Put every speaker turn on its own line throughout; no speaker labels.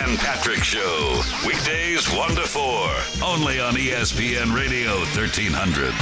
Dan Patrick Show. Weekdays 1 to 4. Only on ESPN Radio 1300.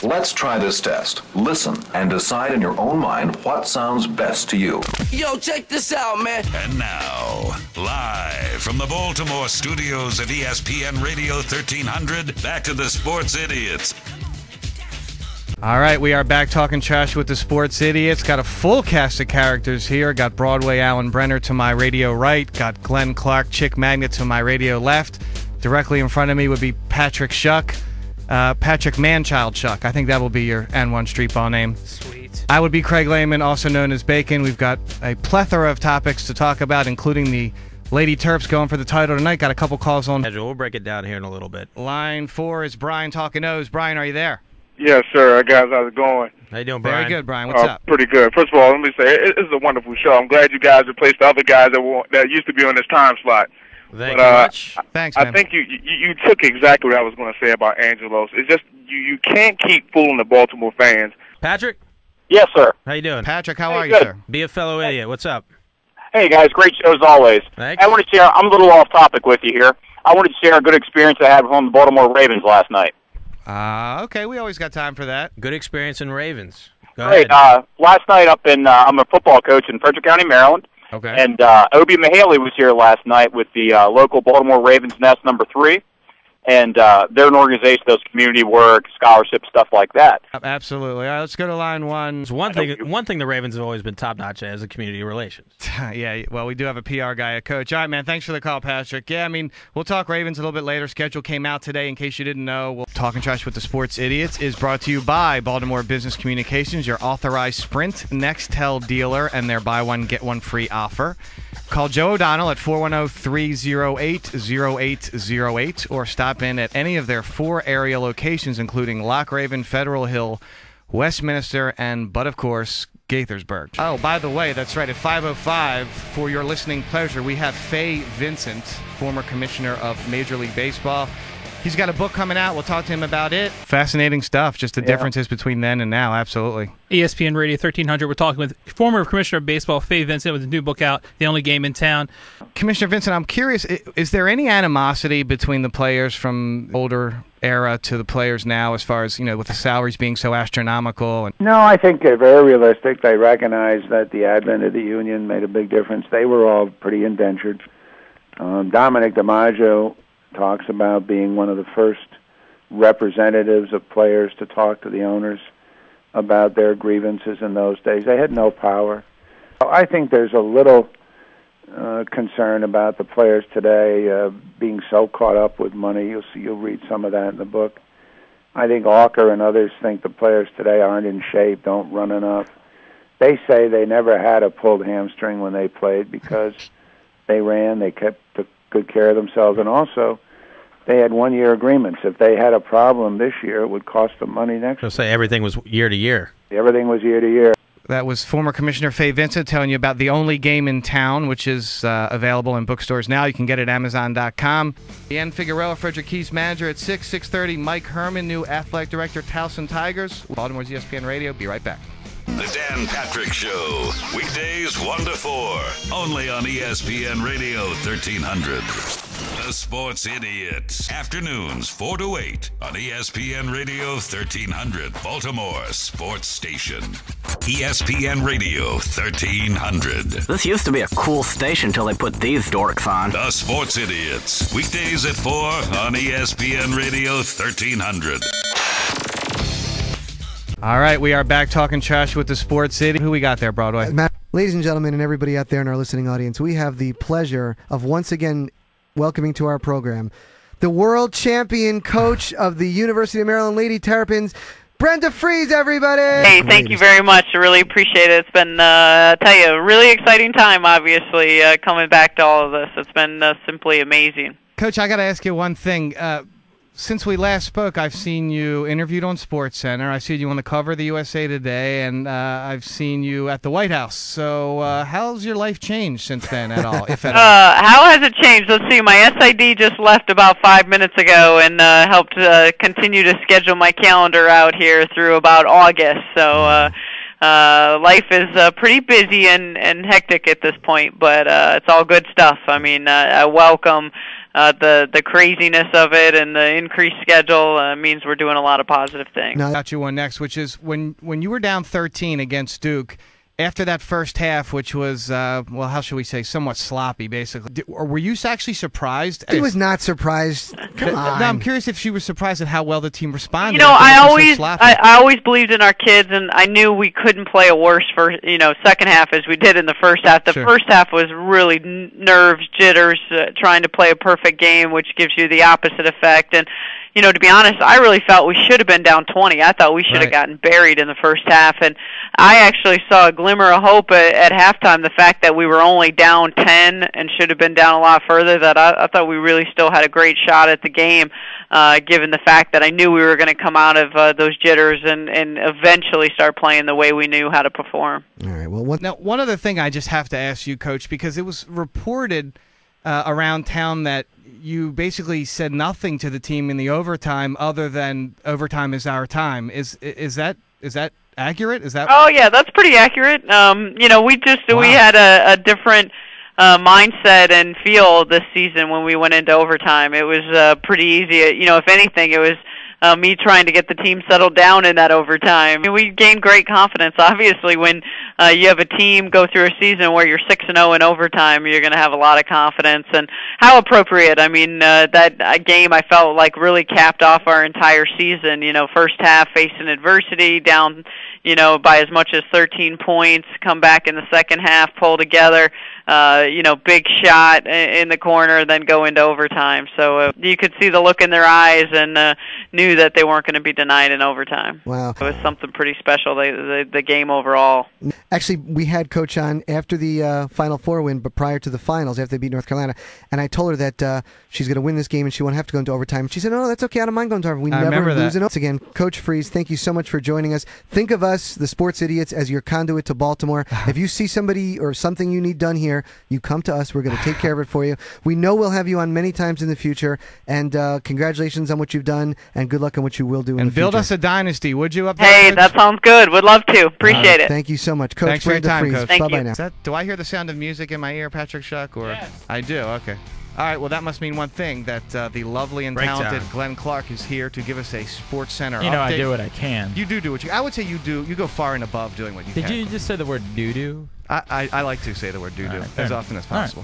Let's try this test. Listen and decide in your own mind what sounds best to you.
Yo, check this out, man.
And now, live from the Baltimore studios of ESPN Radio 1300, back to the Sports Idiots.
All right, we are back talking trash with the Sports Idiots. Got a full cast of characters here. Got Broadway Alan Brenner to my radio right. Got Glenn Clark, Chick Magnet to my radio left. Directly in front of me would be Patrick Shuck. Patrick Manchild Shuck. I think that will be your N1 street ball name.
Sweet.
I would be Craig Lehman, also known as Bacon. We've got a plethora of topics to talk about, including the Lady Terps going for the title tonight. Got a couple calls on.
We'll break it down here in a little bit.
Line 4 is Brian Talkin O's. Brian, are you there?
Yes, sir. Guys, how's it going?
How you doing, Brian?
Very good, Brian. What's up?
Pretty good. First of all, let me say, it is a wonderful show. I'm glad you guys replaced the other guys that used to be on this time slot.
Thank you much.
Thanks, man.
I think you took exactly what I was going to say about Angelos. It's just you can't keep fooling the Baltimore fans.
Patrick?
Yes, sir.
How you doing?
Patrick, how are you,
good.
sir?
Be a fellow idiot. What's up?
Hey, guys. Great show as always.
Thanks.
I want to share, I'm a little off topic with you here. I wanted to share a good experience I had with the Baltimore Ravens last night.
Okay, we always got time for that.
Good experience in Ravens. Go
Great.
ahead.
Last night I'm a football coach in Frederick County, Maryland.
Okay.
And Obie Mahaley was here last night with the local Baltimore Ravens Nest number 3. And they're an organization that does community work, scholarship, stuff like that.
Absolutely. All right, let's go to line 1.
There's one thing the Ravens have always been top-notch at is the community relations.
Yeah, well, we do have a PR guy, a coach. All right, man, thanks for the call, Patrick. Yeah, I mean, we'll talk Ravens a little bit later. Schedule came out today, in case you didn't know. Talking Trash with the Sports Idiots is brought to you by Baltimore Business Communications, your authorized Sprint Nextel dealer, and their buy one, get one free offer. Call Joe O'Donnell at 410-308-0808 or stop in at any of their 4 area locations, including Loch Raven, Federal Hill, Westminster, but of course, Gaithersburg. Oh, by the way, that's right, at 5:05, for your listening pleasure, we have Fay Vincent, former commissioner of Major League Baseball. He's got a book coming out. We'll talk to him about it. Fascinating stuff, just the differences between then and now, absolutely.
ESPN Radio 1300, we're talking with former Commissioner of Baseball, Fay Vincent, with a new book out, The Only Game in Town. Commissioner
Vincent, I'm curious, is there any animosity between the players from older era to the players now as far as, with the salaries being so astronomical?
No, I think they're very realistic. They recognize that the advent of the union made a big difference. They were all pretty indentured. Dominic DiMaggio talks about being one of the first representatives of players to talk to the owners about their grievances in those days. They had no power. I think there's a little concern about the players today being so caught up with money. You'll read some of that in the book. I think Walker and others think the players today aren't in shape, don't run enough. They say they never had a pulled hamstring when they played because they ran, they took good care of themselves, and also they had one-year agreements. If they had a problem this year, it would cost them money next year.
So say everything was year to year.
Everything was year to year.
That was former Commissioner Fay Vincent telling you about The Only Game in Town, which is available in bookstores now. You can get it at Amazon.com. Ian Figueroa, Frederick Keys manager at 6:30. Mike Herman, new athletic director, Towson Tigers. Baltimore's ESPN Radio. Be right back.
The Dan Patrick Show. Weekdays 1 to 4. Only on ESPN Radio 1300. The Sports Idiots. Afternoons 4 to 8 on ESPN Radio 1300. Baltimore Sports Station. ESPN Radio 1300.
This used to be a cool station till they put these dorks on.
The Sports Idiots. Weekdays at 4 on ESPN Radio 1300.
All right, we are back talking trash with the Sports City. Who we got there, Broadway?
Ladies and gentlemen, and everybody out there in our listening audience, we have the pleasure of once again welcoming to our program the world champion coach of the University of Maryland Lady Terrapins, Brenda Fries, everybody!
Hey, thank you very much. I really appreciate it. It's been, I tell you, a really exciting time, obviously, coming back to all of this. It's been simply amazing.
Coach, I got to ask you one thing. Since we last spoke, I've seen you interviewed on SportsCenter. I've seen you on the cover of the USA Today, and I've seen you at the White House. So how's your life changed since then at all, if at all?
How has it changed? Let's see. My SID just left about 5 minutes ago and helped continue to schedule my calendar out here through about August. So life is pretty busy and hectic at this point, but it's all good stuff. I mean, I welcome the craziness of it, and the increased schedule means we're doing a lot of positive things.
Now, I got you one next, which is when you were down 13 against Duke, after that first half, which was, well, how should we say, somewhat sloppy, basically. Were you actually surprised?
She was not surprised. Come on.
No, I'm curious if she was surprised at how well the team responded.
You know, I always believed in our kids, and I knew we couldn't play a worse second half as we did in the first half. The first half was really nerves, jitters, trying to play a perfect game, which gives you the opposite effect. And to be honest, I really felt we should have been down 20. I thought we should have gotten buried in the first half, and I actually saw a glimmer of hope at halftime. The fact that we were only down 10 and should have been down a lot further, that I thought we really still had a great shot at the game, given the fact that I knew we were going to come out of those jitters and eventually start playing the way we knew how to perform.
All right. Well,
now, one other thing I just have to ask you, Coach, because it was reported around town that you basically said nothing to the team in the overtime other than overtime is our time. Is that accurate? Is that?
Oh yeah, that's pretty accurate. We had a different mindset and feel this season when we went into overtime. It was pretty easy. If anything, it was me trying to get the team settled down in that overtime. I mean, we gained great confidence. Obviously, when you have a team go through a season where you're 6-0 in overtime, you're going to have a lot of confidence. And how appropriate. I mean, that game I felt like really capped off our entire season. First half facing adversity, down by as much as 13 points, come back in the second half, pull together, big shot in the corner, then go into overtime. So you could see the look in their eyes and knew that they weren't going to be denied in overtime.
Wow.
It was something pretty special, the game overall.
Actually, we had Coach on after the Final Four win, but prior to the finals, after they beat North Carolina, and I told her that she's going to win this game and she won't have to go into overtime. She said, no, that's okay, I don't mind going to overtime. We never lose it. Once again, Coach Freeze, thank you so much for joining us. Think of us, the Sports Idiots, as your conduit to Baltimore. If you see somebody or something you need done here, you come to us. We're going to take care of it for you. We know we'll have you on many times in the future, and congratulations on what you've done, and good luck on what you will do in the future.
And build us a dynasty, would you? Up there,
hey,
Coach?
That sounds good. Would love to. Appreciate it.
Thank you so much, Coach.
Thanks for your time, Coach.
Thank
you.
Now.
Do I hear the sound of music in my ear, Patrick Shuck? Or
yes.
I do. Okay. All right. Well, that must mean one thing: that the lovely and talented Glenn Clark is here to give us a Sports Center update.
I do what I can.
You do what you. I would say you do. You go far and above doing what you can.
Did you just say the word doo-doo?
I like to say the word doo-doo as often as possible.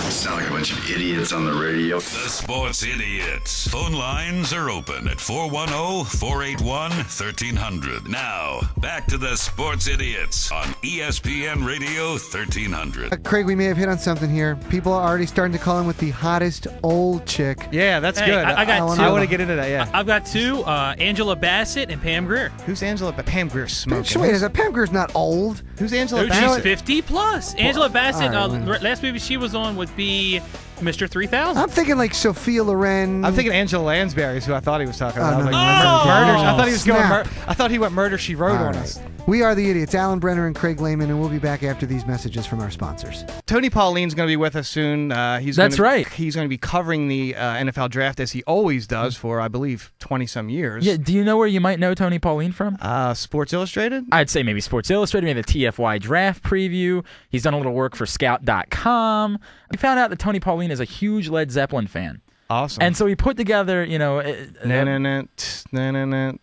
Sound like a bunch of idiots on the radio.
The Sports Idiots. Phone lines are open at 410-481-1300. Now, back to the Sports Idiots on ESPN Radio 1300.
Craig, we may have hit on something here. People are already starting to call him with the hottest old chick.
Yeah, that's good.
I got two.
I want to get into that, yeah.
I've got two, Angela Bassett and Pam Grier.
Who's Angela? Pam Grier's smoking.
Wait, Pam Grier's not old.
Who's Angela Bassett?
She's 50 plus. Angela Bassett,
right,
last movie she was on would be Mr. 3000.
I'm thinking like Sophia Loren.
I'm thinking Angela Lansbury is who I thought he was talking about.
No,
Murder.
I
thought he was going. I thought he went Murder She Wrote on us.
We are the Idiots, Alan Brenner and Craig Lehman, and we'll be back after these messages from our sponsors.
Tony Pauline's going to be with us soon. That's
right.
He's going to be covering the NFL draft as he always does for, I believe, 20-some years.
Yeah. Do you know where you might know Tony Pauline from?
Sports Illustrated?
I'd say maybe Sports Illustrated, maybe the TFY draft preview. He's done a little work for Scout.com. We found out that Tony Pauline is a huge Led Zeppelin fan.
Awesome.
And so he put together,
We're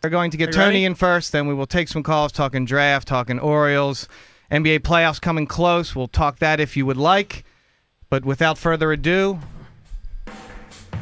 going to get Tony in first, then we will take some calls talking draft, talking Orioles, NBA playoffs coming close. We'll talk that if you would like. But without further ado...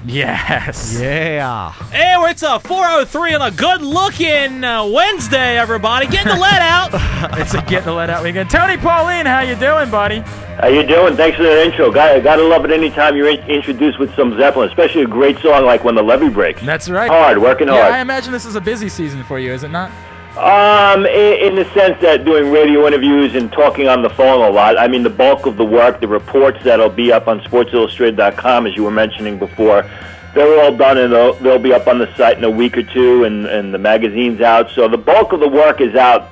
Yes.
Yeah.
Hey, it's a 4:03 on a good-looking Wednesday, everybody. Getting the lead out.
It's a getting the lead out weekend. Tony Pauline, how you doing, buddy?
How you doing? Thanks for that intro. Gotta love it anytime you're introduced with some Zeppelin, especially a great song like When the Levee Breaks.
That's right.
Working hard.
I imagine this is a busy season for you, is it not?
In the sense that doing radio interviews and talking on the phone a lot. I mean, the bulk of the work, the reports that'll be up on SportsIllustrated.com, as you were mentioning before, they're all done and they'll be up on the site in a week or two, and the magazine's out. So the bulk of the work is out.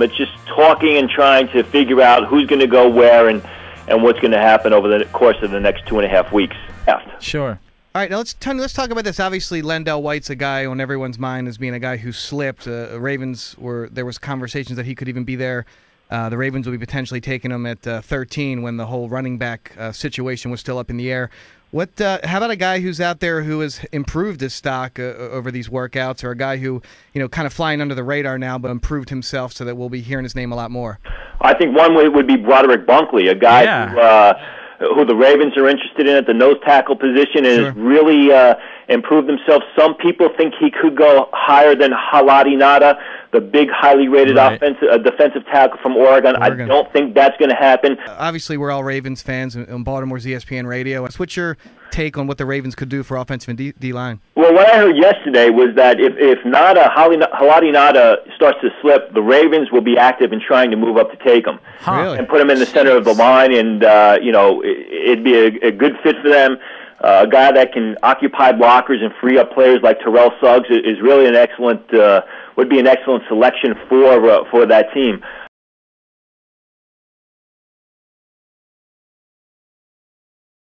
It's just talking and trying to figure out who's going to go where and what's going to happen over the course of the next 2.5 weeks.
Sure.
All right, now let's talk about this. Obviously, Lendell White's a guy on everyone's mind as being a guy who slipped. There was conversations that he could even be there. The Ravens will be potentially taking him at 13 when the whole running back situation was still up in the air. How about a guy who's out there who has improved his stock over these workouts, or a guy who, kind of flying under the radar now, but improved himself so that we'll be hearing his name a lot more?
I think one way would be Broderick Bunkley, a guy who the Ravens are interested in at the nose tackle position and has really improved himself. Some people think he could go higher than Halati Nada, the big, highly rated defensive tackle from Oregon. I don't think that's going to happen.
Obviously, we're all Ravens fans on Baltimore's ESPN radio. What's your take on what the Ravens could do for offensive and D-line?
Well, what I heard yesterday was that if Halati Nada starts to slip, the Ravens will be active in trying to move up to take him and put him in the center of the line, and it'd be a good fit for them. A guy that can occupy blockers and free up players like Terrell Suggs is really would be an excellent selection for that team.